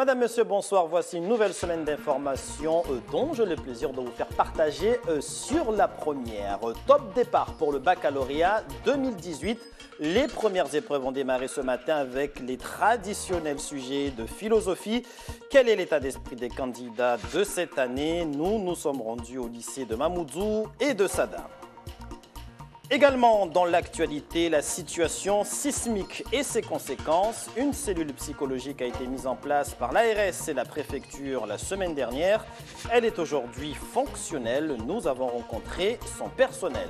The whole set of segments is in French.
Madame, Monsieur, bonsoir. Voici une nouvelle semaine d'informations dont j'ai le plaisir de vous faire partager sur la première. Top départ pour le baccalauréat 2018. Les premières épreuves ont démarré ce matin avec les traditionnels sujets de philosophie. Quel est l'état d'esprit des candidats de cette année? Nous nous sommes rendus au lycée de Mamoudzou et de Sada. Également dans l'actualité, la situation sismique et ses conséquences. Une cellule psychologique a été mise en place par l'ARS et la préfecture la semaine dernière. Elle est aujourd'hui fonctionnelle. Nous avons rencontré son personnel.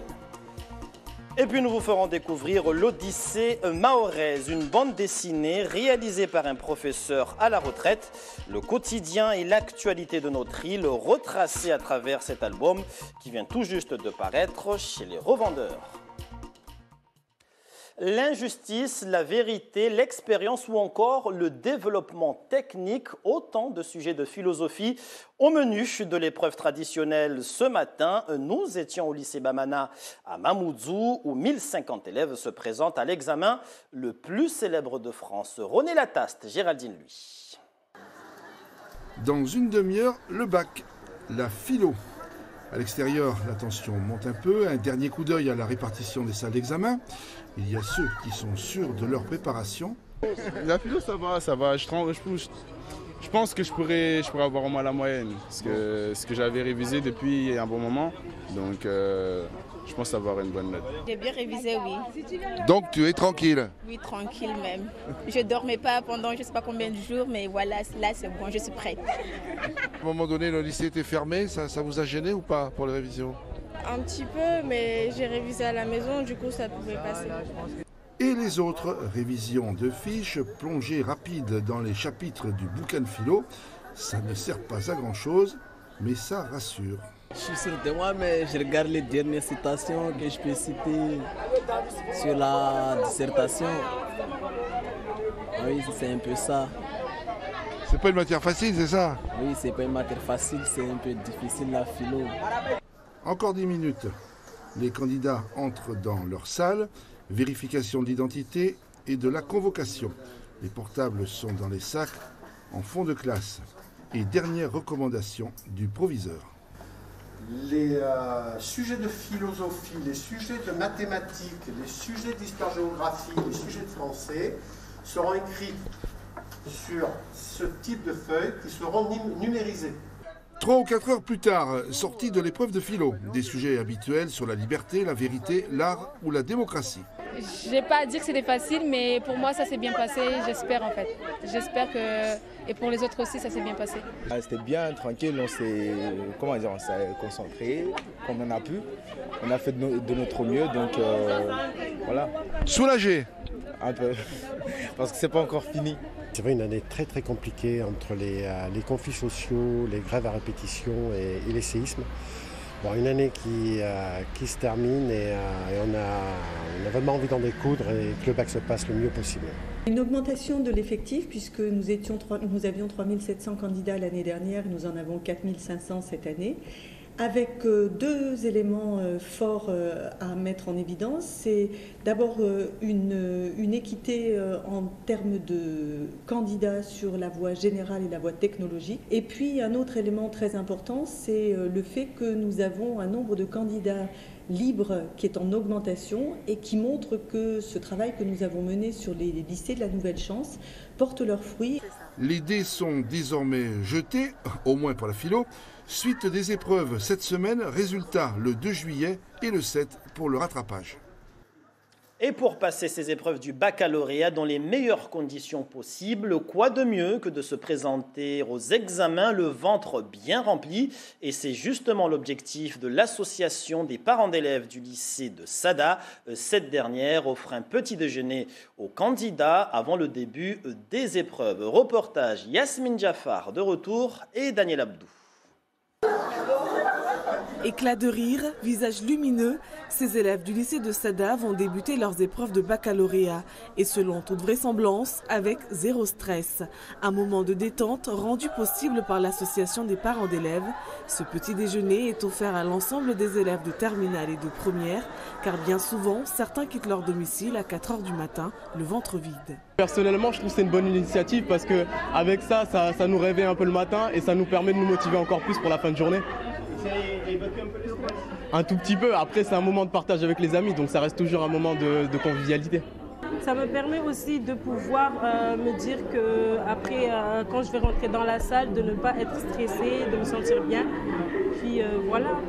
Et puis nous vous ferons découvrir l'Odyssée mahoraise, une bande dessinée réalisée par un professeur à la retraite. Le quotidien et l'actualité de notre île retracés à travers cet album qui vient tout juste de paraître chez les revendeurs. L'injustice, la vérité, l'expérience ou encore le développement technique, autant de sujets de philosophie au menu de l'épreuve traditionnelle. Ce matin, nous étions au lycée Bamana à Mamoudzou où 1050 élèves se présentent à l'examen le plus célèbre de France. René Lataste, Géraldine Lui. Dans une demi-heure, le bac, la philo. À l'extérieur, la tension monte un peu. Un dernier coup d'œil à la répartition des salles d'examen. Il y a ceux qui sont sûrs de leur préparation. La philo, ça va. Je pense que je pourrais avoir au moins la moyenne. Parce que ce que j'avais révisé depuis un bon moment. Donc, je pense avoir une bonne note. J'ai bien révisé, oui. Donc, tu es tranquille? Oui, tranquille même. Je ne dormais pas pendant je ne sais pas combien de jours, mais voilà, là c'est bon, je suis prête. À un moment donné, le lycée était fermé. Ça vous a gêné ou pas pour les révisions? Un petit peu, mais j'ai révisé à la maison, du coup ça pouvait passer. Et les autres, révisions de fiches, plongée rapide dans les chapitres du bouquin de philo. Ça ne sert pas à grand-chose, mais ça rassure. Je suis sûr de moi, mais je regarde les dernières citations que je peux citer sur la dissertation. Oui, c'est un peu ça. C'est pas une matière facile, c'est ça? Oui, c'est pas une matière facile, c'est un peu difficile la philo. Encore 10 minutes. Les candidats entrent dans leur salle. Vérification d'identité et de la convocation. Les portables sont dans les sacs en fond de classe. Et dernière recommandation du proviseur. Les sujets de philosophie, les sujets de mathématiques, les sujets d'histoire-géographie, les sujets de français seront écrits sur ce type de feuilles qui seront numérisées. 3 ou 4 heures plus tard, sortie de l'épreuve de philo. Des sujets habituels sur la liberté, la vérité, l'art ou la démocratie. Je n'ai pas dit que c'était facile, mais pour moi ça s'est bien passé, j'espère en fait. J'espère que, et pour les autres aussi, ça s'est bien passé. C'était bien, tranquille, on s'est concentré comme on a pu. On a fait de notre mieux, donc voilà. Soulagé? Un peu, parce que c'est pas encore fini. C'est vrai, une année très très compliquée entre les conflits sociaux, les grèves à répétition et les séismes. Bon, une année qui se termine et on a vraiment envie d'en découdre et que le bac se passe le mieux possible. Une augmentation de l'effectif puisque nous avions 3700 candidats l'année dernière, nous en avons 4500 cette année. Avec deux éléments forts à mettre en évidence. C'est d'abord une équité en termes de candidats sur la voie générale et la voie technologique. Et puis un autre élément très important, c'est le fait que nous avons un nombre de candidats libres qui est en augmentation et qui montre que ce travail que nous avons mené sur les lycées de la Nouvelle Chance porte leurs fruits. Les dés sont désormais jetés, au moins pour la philo. Suite des épreuves cette semaine, résultat le 2 juillet et le 7 pour le rattrapage. Et pour passer ces épreuves du baccalauréat dans les meilleures conditions possibles, quoi de mieux que de se présenter aux examens le ventre bien rempli? Et c'est justement l'objectif de l'association des parents d'élèves du lycée de Sada. Cette dernière offre un petit déjeuner aux candidats avant le début des épreuves. Reportage Yasmine Jaffar de retour et Daniel Abdou. Éclat de rire, visage lumineux, ces élèves du lycée de Sada vont débuter leurs épreuves de baccalauréat. Et selon toute vraisemblance, avec zéro stress. Un moment de détente rendu possible par l'association des parents d'élèves. Ce petit déjeuner est offert à l'ensemble des élèves de terminale et de première, car bien souvent, certains quittent leur domicile à 4 h du matin, le ventre vide. Personnellement, je trouve que c'est une bonne initiative parce qu'avec ça nous réveille un peu le matin et ça nous permet de nous motiver encore plus pour la fin de journée. Un tout petit peu, après c'est un moment de partage avec les amis, donc ça reste toujours un moment de convivialité. Ça me permet aussi de pouvoir me dire que après, quand je vais rentrer dans la salle, de ne pas être stressée, de me sentir bien. Puis voilà.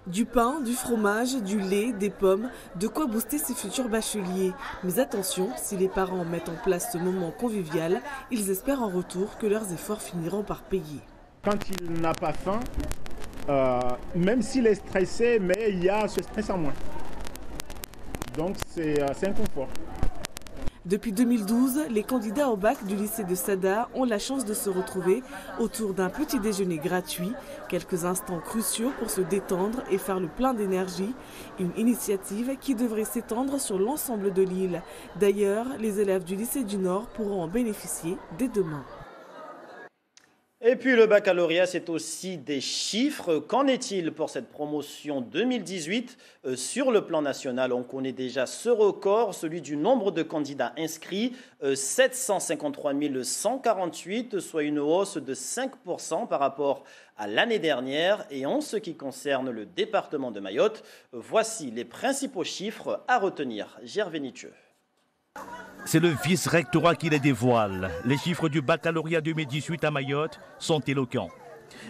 Du pain, du fromage, du lait, des pommes, de quoi booster ses futurs bacheliers. Mais attention, si les parents mettent en place ce moment convivial, ils espèrent en retour que leurs efforts finiront par payer. Quand il n'a pas faim, même s'il est stressé, mais il y a ce stress en moins. Donc c'est un confort. Depuis 2012, les candidats au bac du lycée de Sada ont la chance de se retrouver autour d'un petit déjeuner gratuit, quelques instants cruciaux pour se détendre et faire le plein d'énergie, une initiative qui devrait s'étendre sur l'ensemble de l'île. D'ailleurs, les élèves du lycée du Nord pourront en bénéficier dès demain. Et puis le baccalauréat, c'est aussi des chiffres. Qu'en est-il pour cette promotion 2018 ? Sur le plan national, on connaît déjà ce record, celui du nombre de candidats inscrits, 753 148, soit une hausse de 5% par rapport à l'année dernière. Et en ce qui concerne le département de Mayotte, voici les principaux chiffres à retenir. Gervais Nithieu. C'est le vice-rectorat qui les dévoile. Les chiffres du baccalauréat 2018 à Mayotte sont éloquents.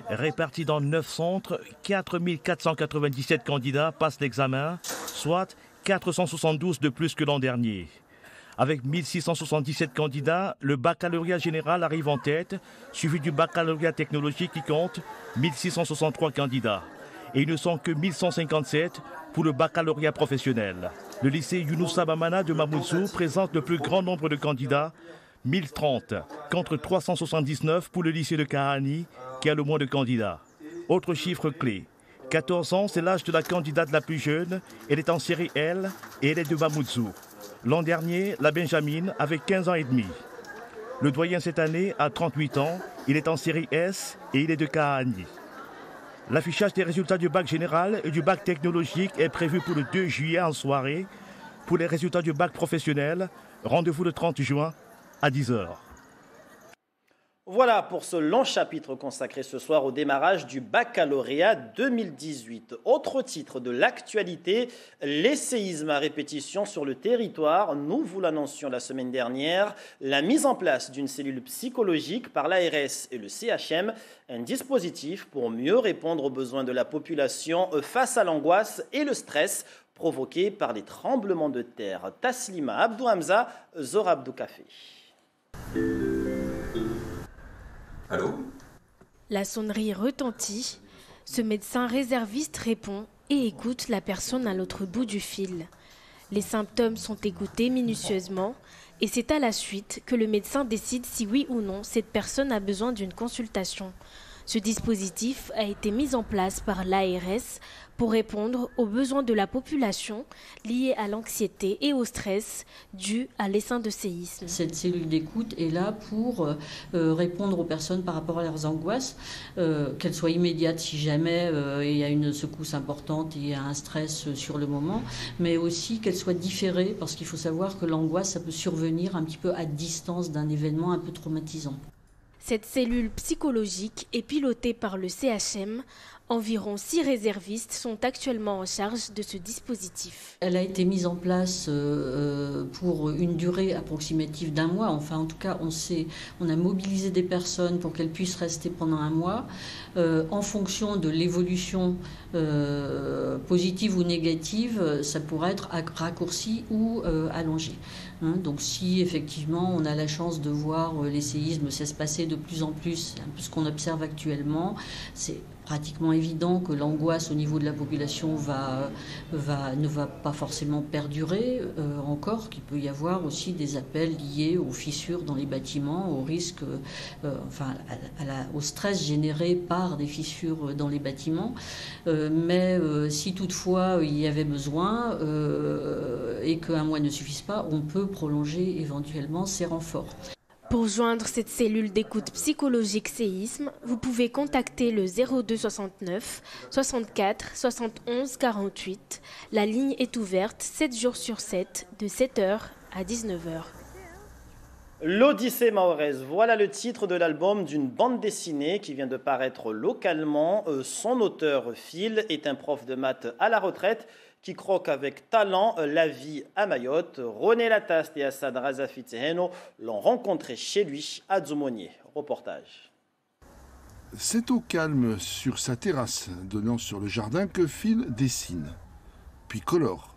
Répartis dans 9 centres, 4 497 candidats passent l'examen, soit 472 de plus que l'an dernier. Avec 1677 candidats, le baccalauréat général arrive en tête, suivi du baccalauréat technologique qui compte 1663 candidats. Et ils ne sont que 1157 pour le baccalauréat professionnel. Le lycée Younoussa Bamana de Mamoudzou présente le plus grand nombre de candidats, 1030, contre 379 pour le lycée de Kahani, qui a le moins de candidats. Autre chiffre clé, 14 ans, c'est l'âge de la candidate la plus jeune. Elle est en série L et elle est de Mamoudzou. L'an dernier, la Benjamine avait 15 ans et demi. Le doyen cette année a 38 ans, il est en série S et il est de Kahani. L'affichage des résultats du bac général et du bac technologique est prévu pour le 2 juillet en soirée. Pour les résultats du bac professionnel, rendez-vous le 30 juin à 10 h. Voilà pour ce long chapitre consacré ce soir au démarrage du baccalauréat 2018. Autre titre de l'actualité, les séismes à répétition sur le territoire. Nous vous l'annoncions la semaine dernière. La mise en place d'une cellule psychologique par l'ARS et le CHM, un dispositif pour mieux répondre aux besoins de la population face à l'angoisse et le stress provoqués par les tremblements de terre. Taslima Abdou Hamza, Zora Abdou Café. Allô ? La sonnerie retentit. Ce médecin réserviste répond et écoute la personne à l'autre bout du fil. Les symptômes sont écoutés minutieusement et c'est à la suite que le médecin décide si oui ou non cette personne a besoin d'une consultation. Ce dispositif a été mis en place par l'ARS pour répondre aux besoins de la population liés à l'anxiété et au stress dû à l'essaim de séisme. Cette cellule d'écoute est là pour répondre aux personnes par rapport à leurs angoisses, qu'elles soient immédiates si jamais il y a une secousse importante, il y a un stress sur le moment, mais aussi qu'elles soient différées, parce qu'il faut savoir que l'angoisse, ça peut survenir un petit peu à distance d'un événement un peu traumatisant. Cette cellule psychologique est pilotée par le CHM. Environ 6 réservistes sont actuellement en charge de ce dispositif. Elle a été mise en place pour une durée approximative d'1 mois. Enfin, en tout cas, on a mobilisé des personnes pour qu'elles puissent rester pendant 1 mois. En fonction de l'évolution positive ou négative, ça pourrait être raccourci ou allongé. Donc si effectivement on a la chance de voir les séismes s'espacer de plus en plus, c'est un peu ce qu'on observe actuellement, c'est pratiquement évident que l'angoisse au niveau de la population ne va pas forcément perdurer encore, qu'il peut y avoir aussi des appels liés aux fissures dans les bâtiments, au risque, au stress généré par des fissures dans les bâtiments. Mais si toutefois il y avait besoin et qu'un mois ne suffise pas, on peut prolonger éventuellement ces renforts. Pour joindre cette cellule d'écoute psychologique séisme, vous pouvez contacter le 02 69 64 71 48. La ligne est ouverte 7 jours sur 7, de 7h à 19h. L'Odyssée mahoraise, voilà le titre de l'album d'une bande dessinée qui vient de paraître localement. Son auteur, Phil, est un prof de maths à la retraite qui croque avec talent la vie à Mayotte. René Lataste et Assad Razafi Tseheno l'ont rencontré chez lui à Dzoumonier. Reportage. C'est au calme sur sa terrasse donnant sur le jardin que Phil dessine, puis colore.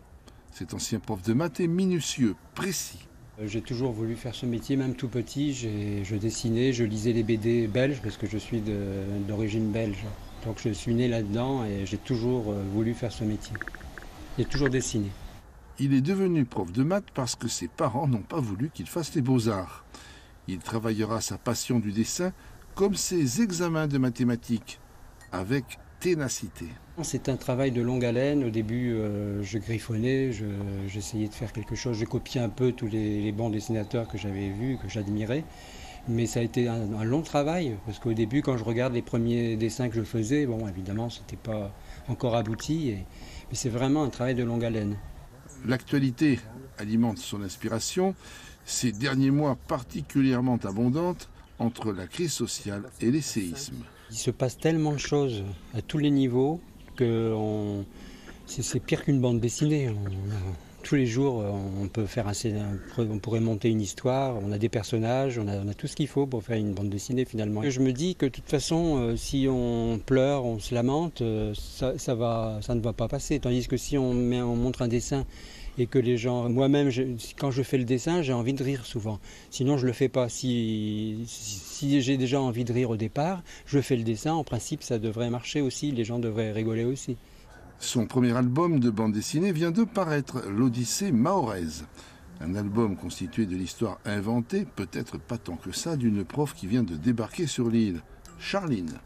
Cet ancien prof de maths est minutieux, précis. J'ai toujours voulu faire ce métier, même tout petit. Je dessinais, je lisais les BD belges parce que je suis d'origine belge. Donc je suis né là-dedans et j'ai toujours voulu faire ce métier. J'ai toujours dessiné. Il est devenu prof de maths parce que ses parents n'ont pas voulu qu'il fasse les beaux-arts. Il travaillera sa passion du dessin comme ses examens de mathématiques, avec ténacité. C'est un travail de longue haleine. Au début, je griffonnais, j'essayais de faire quelque chose. J'ai copié un peu tous les bons dessinateurs que j'avais vus, que j'admirais. Mais ça a été un long travail, parce qu'au début, quand je regarde les premiers dessins que je faisais, bon, évidemment, ce n'était pas encore abouti. Mais c'est vraiment un travail de longue haleine. L'actualité alimente son inspiration, ces derniers mois particulièrement abondantes entre la crise sociale et les séismes. Il se passe tellement de choses à tous les niveaux que c'est pire qu'une bande dessinée. Tous les jours, on pourrait monter une histoire, on a des personnages, on a tout ce qu'il faut pour faire une bande dessinée finalement. Et je me dis que de toute façon, si on pleure, on se lamente, ça ne va pas passer. Tandis que si on montre un dessin et que les gens... Moi-même, quand je fais le dessin, j'ai envie de rire souvent. Sinon, je ne le fais pas. Si j'ai déjà envie de rire au départ, je fais le dessin. En principe, ça devrait marcher aussi. Les gens devraient rigoler aussi. Son premier album de bande dessinée vient de paraître, l'Odyssée mahoraise. Un album constitué de l'histoire inventée, peut-être pas tant que ça, d'une prof qui vient de débarquer sur l'île, Charline.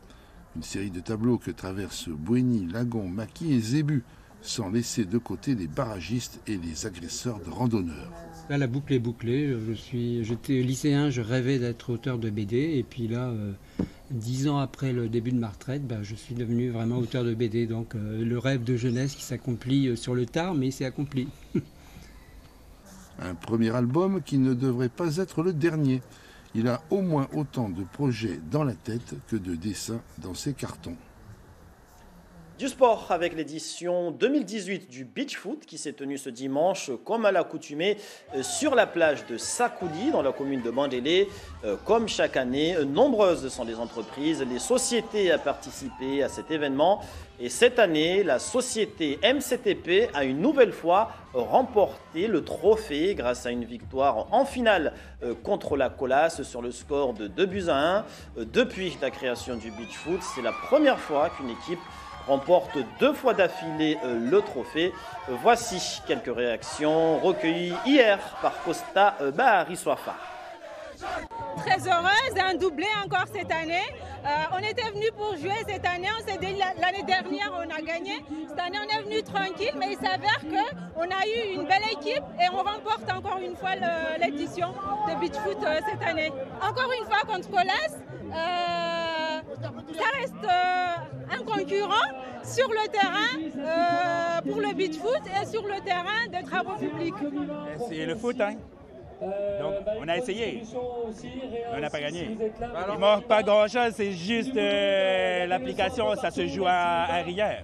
Une série de tableaux que traversent Bouéni, Lagon, Maki et Zébu, sans laisser de côté les barragistes et les agresseurs de randonneurs. Là, la boucle est bouclée. J'étais lycéen, je rêvais d'être auteur de BD. Et puis là, 10 ans après le début de ma retraite, je suis devenu vraiment auteur de BD. Donc le rêve de jeunesse qui s'accomplit sur le tard, mais il s'est accompli. Un premier album qui ne devrait pas être le dernier. Il a au moins autant de projets dans la tête que de dessins dans ses cartons. Du sport avec l'édition 2018 du Beach Foot qui s'est tenue ce dimanche comme à l'accoutumée sur la plage de Sakoudi dans la commune de Bandélé. Comme chaque année, nombreuses sont les entreprises, les sociétés à participer à cet événement. Et cette année, la société MCTP a une nouvelle fois remporté le trophée grâce à une victoire en finale contre la Colasse sur le score de 2-1. Depuis la création du Beach Foot, c'est la première fois qu'une équipe remporte 2 fois d'affilée le trophée. Voici quelques réactions recueillies hier par Costa Bahari Swafa. Très heureuse, un doublé encore cette année. On était venu pour jouer cette année, on s'est dit l'année dernière on a gagné. Cette année on est venu tranquille, mais il s'avère qu'on a eu une belle équipe et on remporte encore une fois l'édition de Beach Foot cette année. Encore une fois contre Colasse. Ça reste un concurrent sur le terrain pour le beach foot et sur le terrain des travaux publics. C'est le foot, hein? Donc on a essayé, on n'a pas gagné. Il ne manque pas grand-chose, c'est juste l'application, ça se joue à rien.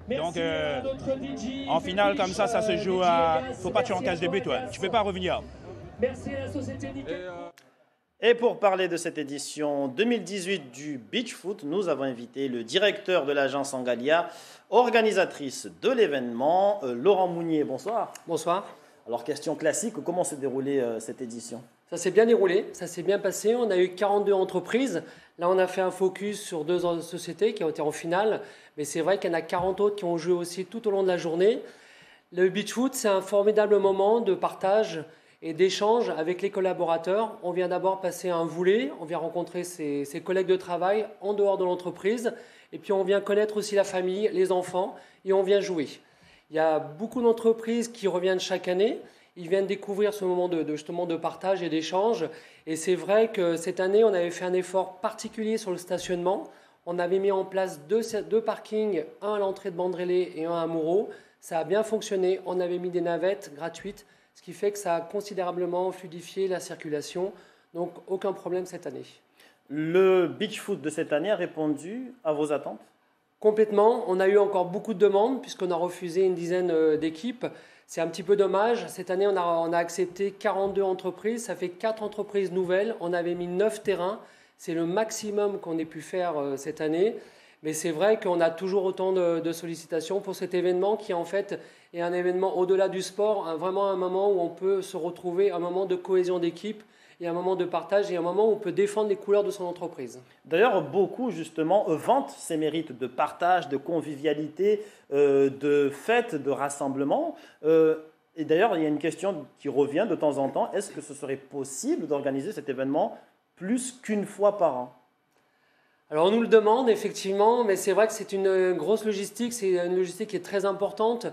Donc en finale comme ça se joue à... Faut pas que tu en casses des buts, toi. Tu ne peux pas revenir. Merci à la société Et pour parler de cette édition 2018 du Beach Foot, nous avons invité le directeur de l'agence Angalia, organisatrice de l'événement, Laurent Mounier. Bonsoir. Bonsoir. Alors, question classique, comment s'est déroulée cette édition? Ça s'est bien déroulé, ça s'est bien passé. On a eu 42 entreprises. Là, on a fait un focus sur 2 sociétés qui ont été en finale. Mais c'est vrai qu'il y en a 40 autres qui ont joué aussi tout au long de la journée. Le beach foot, c'est un formidable moment de partage et d'échange avec les collaborateurs. On vient d'abord passer un volley, on vient rencontrer ses collègues de travail en dehors de l'entreprise. Et puis, on vient connaître aussi la famille, les enfants, et on vient jouer. Il y a beaucoup d'entreprises qui reviennent chaque année. Ils viennent découvrir ce moment justement de partage et d'échange. Et c'est vrai que cette année, on avait fait un effort particulier sur le stationnement. On avait mis en place 2 parkings, un à l'entrée de Bandrélé et un à Moureaux. Ça a bien fonctionné. On avait mis des navettes gratuites, ce qui fait que ça a considérablement fluidifié la circulation. Donc, aucun problème cette année. Le beach foot de cette année a répondu à vos attentes? Complètement. On a eu encore beaucoup de demandes puisqu'on a refusé une dizaine d'équipes. C'est un petit peu dommage. Cette année, on a accepté 42 entreprises. Ça fait 4 entreprises nouvelles. On avait mis 9 terrains. C'est le maximum qu'on ait pu faire cette année. Mais c'est vrai qu'on a toujours autant de sollicitations pour cet événement qui, en fait, est un événement au-delà du sport, vraiment un moment où on peut se retrouver, un moment de cohésion d'équipe et un moment de partage et un moment où on peut défendre les couleurs de son entreprise. D'ailleurs, beaucoup, justement, vantent ces mérites de partage, de convivialité, de fête, de rassemblement. Et d'ailleurs, il y a une question qui revient de temps en temps. Est-ce que ce serait possible d'organiser cet événement plus qu'une fois par an? Alors, on nous le demande, effectivement, mais c'est vrai que c'est une grosse logistique. C'est une logistique qui est très importante.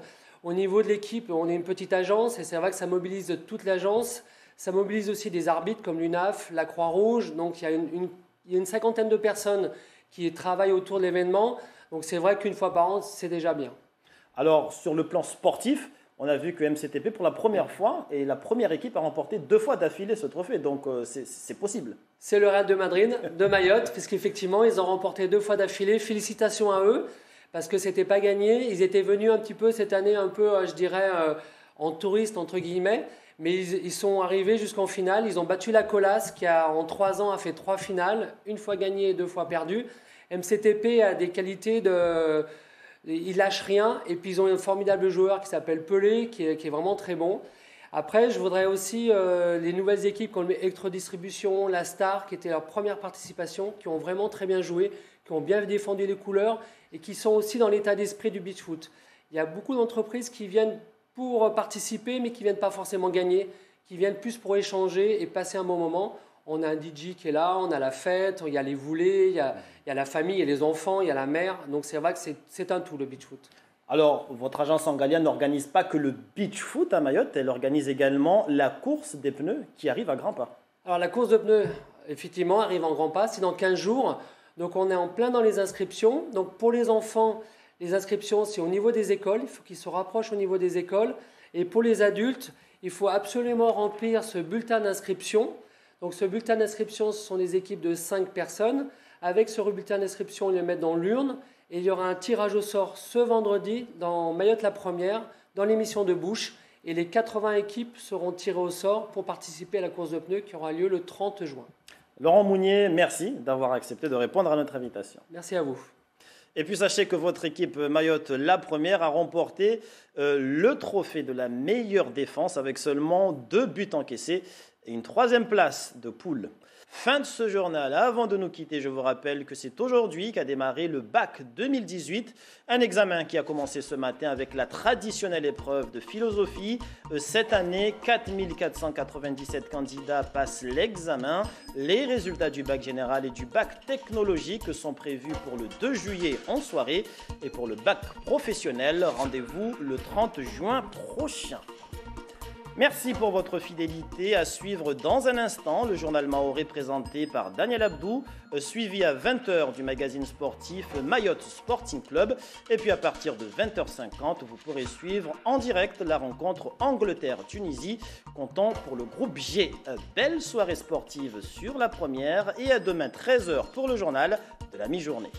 Au niveau de l'équipe, on est une petite agence et c'est vrai que ça mobilise toute l'agence. Ça mobilise aussi des arbitres comme l'UNAF, la Croix-Rouge. Donc, il y a une cinquantaine de personnes qui travaillent autour de l'événement. Donc, c'est vrai qu'une fois par an, c'est déjà bien. Alors, sur le plan sportif, on a vu que MCTP, pour la première fois, et la première équipe a remporté 2 fois d'affilée ce trophée. Donc, c'est possible. C'est le Real de Madrid, de Mayotte, puisqu'effectivement, ils ont remporté 2 fois d'affilée. Félicitations à eux, parce que ce n'était pas gagné. Ils étaient venus un petit peu cette année, un peu, je dirais, en touriste, entre guillemets. Mais ils sont arrivés jusqu'en finale. Ils ont battu la Colas, qui en 3 ans a fait 3 finales, 1 fois gagné et 2 fois perdu. MCTP a des qualités de... Ils lâchent rien. Et puis, ils ont un formidable joueur qui s'appelle Pelé, qui est vraiment très bon. Après, je voudrais aussi les nouvelles équipes comme Electrodistribution, la Star, qui était leur première participation, qui ont vraiment très bien joué, qui ont bien défendu les couleurs et qui sont aussi dans l'état d'esprit du beach foot. Il y a beaucoup d'entreprises qui viennent pour participer, mais qui ne viennent pas forcément gagner, qui viennent plus pour échanger et passer un bon moment. On a un DJ qui est là, on a la fête, il y a les voulées, il y a la famille, il y a les enfants, il y a la mère. Donc c'est vrai que c'est un tout, le beach foot. Alors, votre agence Angalia n'organise pas que le beach foot à Mayotte, elle organise également la course des pneus qui arrive à grands pas. Alors la course de pneus, effectivement, arrive en grands pas, c'est dans 15 jours. Donc on est en plein dans les inscriptions. Donc pour les enfants, les inscriptions, c'est au niveau des écoles. Il faut qu'ils se rapprochent au niveau des écoles. Et pour les adultes, il faut absolument remplir ce bulletin d'inscription. Donc ce bulletin d'inscription, ce sont des équipes de 5 personnes. Avec ce bulletin d'inscription, on les met dans l'urne. Et il y aura un tirage au sort ce vendredi dans Mayotte la Première, dans l'émission de Bouche. Et les 80 équipes seront tirées au sort pour participer à la course de pneus qui aura lieu le 30 juin. Laurent Mounier, merci d'avoir accepté de répondre à notre invitation. Merci à vous. Et puis sachez que votre équipe Mayotte la Première a remporté le trophée de la meilleure défense avec seulement 2 buts encaissés et une 3e place de poule. Fin de ce journal. Avant de nous quitter, je vous rappelle que c'est aujourd'hui qu'a démarré le bac 2018, un examen qui a commencé ce matin avec la traditionnelle épreuve de philosophie. Cette année, 4497 candidats passent l'examen. Les résultats du bac général et du bac technologique sont prévus pour le 2 juillet en soirée. Et pour le bac professionnel, rendez-vous le 30 juin prochain. Merci pour votre fidélité. À suivre dans un instant le journal Maoré présenté par Daniel Abdou, suivi à 20h du magazine sportif Mayotte Sporting Club. Et puis à partir de 20h50, vous pourrez suivre en direct la rencontre Angleterre-Tunisie, comptant pour le groupe G. Belle soirée sportive sur la Première et à demain 13h pour le journal de la mi-journée.